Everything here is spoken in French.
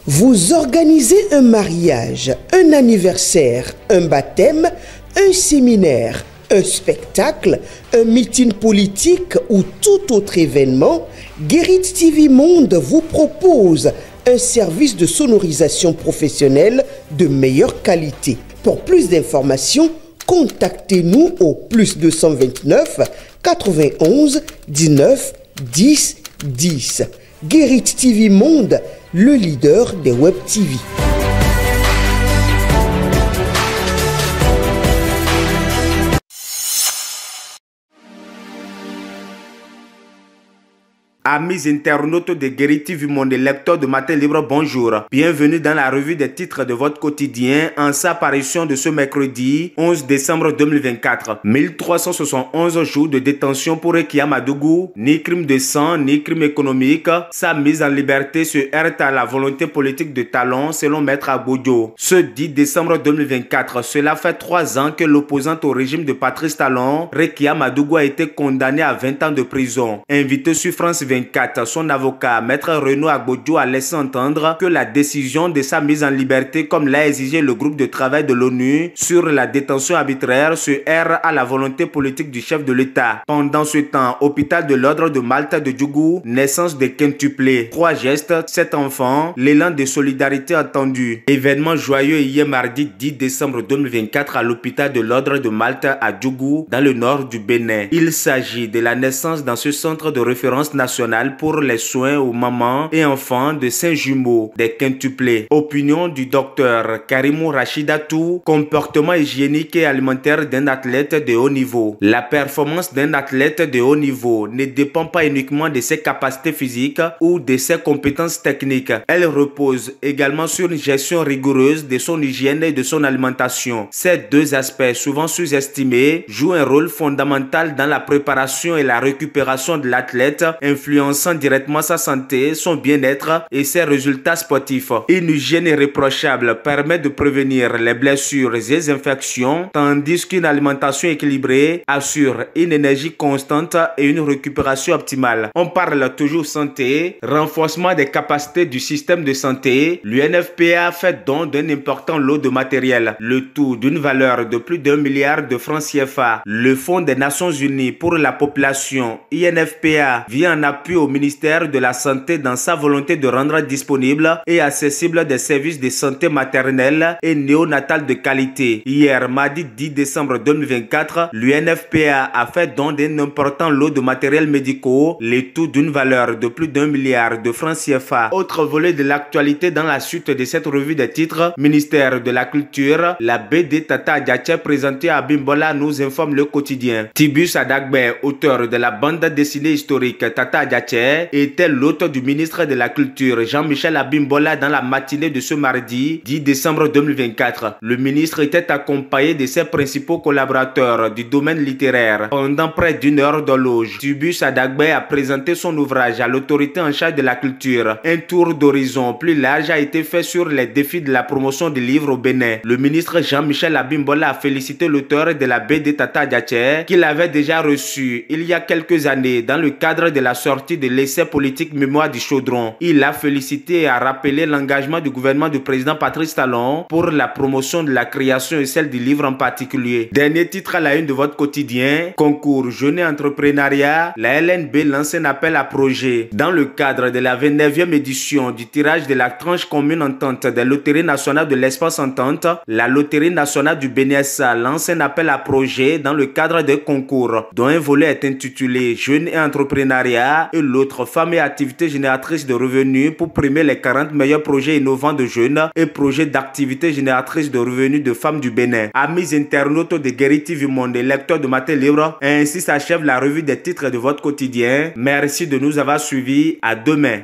Vous organisez un mariage, un anniversaire, un baptême, un séminaire, un spectacle, un meeting politique ou tout autre événement, Guérit TV Monde vous propose un service de sonorisation professionnelle de meilleure qualité. Pour plus d'informations, contactez-nous au +229 91 19 10 10. Guérit TV Monde, le leader des Web TV. Amis internautes de Guérit TV Monde, lecteurs de Matin Libre, bonjour. Bienvenue dans la revue des titres de votre quotidien en sa parution de ce mercredi 11 décembre 2024. 1371 jours de détention pour Rekia Madougou, ni crime de sang, ni crime économique. Sa mise en liberté se heurte à la volonté politique de Talon selon Maître Abodjo. Ce 10 décembre 2024, cela fait 3 ans que l'opposante au régime de Patrice Talon, Rekia Madougou, a été condamnée à 20 ans de prison. Invité sur France 24, son avocat, Maître Renaud Agbodjo, a laissé entendre que la décision de sa mise en liberté, comme l'a exigé le groupe de travail de l'ONU sur la détention arbitraire, se heurte à la volonté politique du chef de l'État. Pendant ce temps, hôpital de l'ordre de Malte de Djougou, naissance de quintuplé. 3 gestes, 7 enfants, l'élan de solidarité attendu. Événement joyeux hier mardi 10 décembre 2024 à l'hôpital de l'ordre de Malte à Djougou, dans le nord du Bénin. Il s'agit de la naissance dans ce centre de référence national pour les soins aux mamans et enfants de Saint-Jumeau, des quintuplés. Opinion du docteur Karimou Rachidatou, comportement hygiénique et alimentaire d'un athlète de haut niveau. La performance d'un athlète de haut niveau ne dépend pas uniquement de ses capacités physiques ou de ses compétences techniques. Elle repose également sur une gestion rigoureuse de son hygiène et de son alimentation. Ces deux aspects, souvent sous-estimés, jouent un rôle fondamental dans la préparation et la récupération de l'athlète, influençant directement sa santé, son bien-être et ses résultats sportifs. Une hygiène irréprochable permet de prévenir les blessures et les infections, tandis qu'une alimentation équilibrée assure une énergie constante et une récupération optimale. On parle toujours santé, renforcement des capacités du système de santé. L'UNFPA fait don d'un important lot de matériel, le tout d'une valeur de plus d'1 milliard de francs CFA. Le Fonds des Nations Unies pour la population, INFPA, vient en appui au ministère de la Santé dans sa volonté de rendre disponible et accessible des services de santé maternelle et néonatale de qualité. Hier, mardi 10 décembre 2024, l'UNFPA a fait don d'un important lot de matériel médicaux, le tout d'une valeur de plus d'1 milliard de francs CFA. Autre volet de l'actualité dans la suite de cette revue des titres, ministère de la Culture, la BD Tata Adiaché présentée à Bimbola nous informe le quotidien. Tibus Adagbe, auteur de la bande dessinée historique Tata Adiaché, était l'hôte du ministre de la Culture Jean-Michel Abimbola dans la matinée de ce mardi 10 décembre 2024. Le ministre était accompagné de ses principaux collaborateurs du domaine littéraire. Pendant près d'1 heure d'horloge, Tibus Adagbe a présenté son ouvrage à l'autorité en charge de la culture. Un tour d'horizon plus large a été fait sur les défis de la promotion des livres au Bénin. Le ministre Jean-Michel Abimbola a félicité l'auteur de la BD Tata Adiaché qu'il avait déjà reçu il y a quelques années dans le cadre de la sortie de l'essai politique Mémoire du Chaudron. Il a félicité et a rappelé l'engagement du gouvernement du président Patrice Talon pour la promotion de la création et celle du livre en particulier. Dernier titre à la une de votre quotidien, concours Jeunes et Entrepreneuriat, la LNB lance un appel à projet. Dans le cadre de la 29e édition du tirage de la tranche commune entente des loteries nationales de l'espace entente, la loterie nationale du BNSA lance un appel à projet dans le cadre des concours, dont un volet est intitulé Jeunes et Entrepreneuriat et l'autre Femmes et activités génératrices de revenus pour primer les 40 meilleurs projets innovants de jeunes et projets d'activités génératrices de revenus de femmes du Bénin. Amis internautes de Guérit TV Monde et lecteurs de Matin Libre, ainsi s'achève la revue des titres de votre quotidien. Merci de nous avoir suivis. À demain.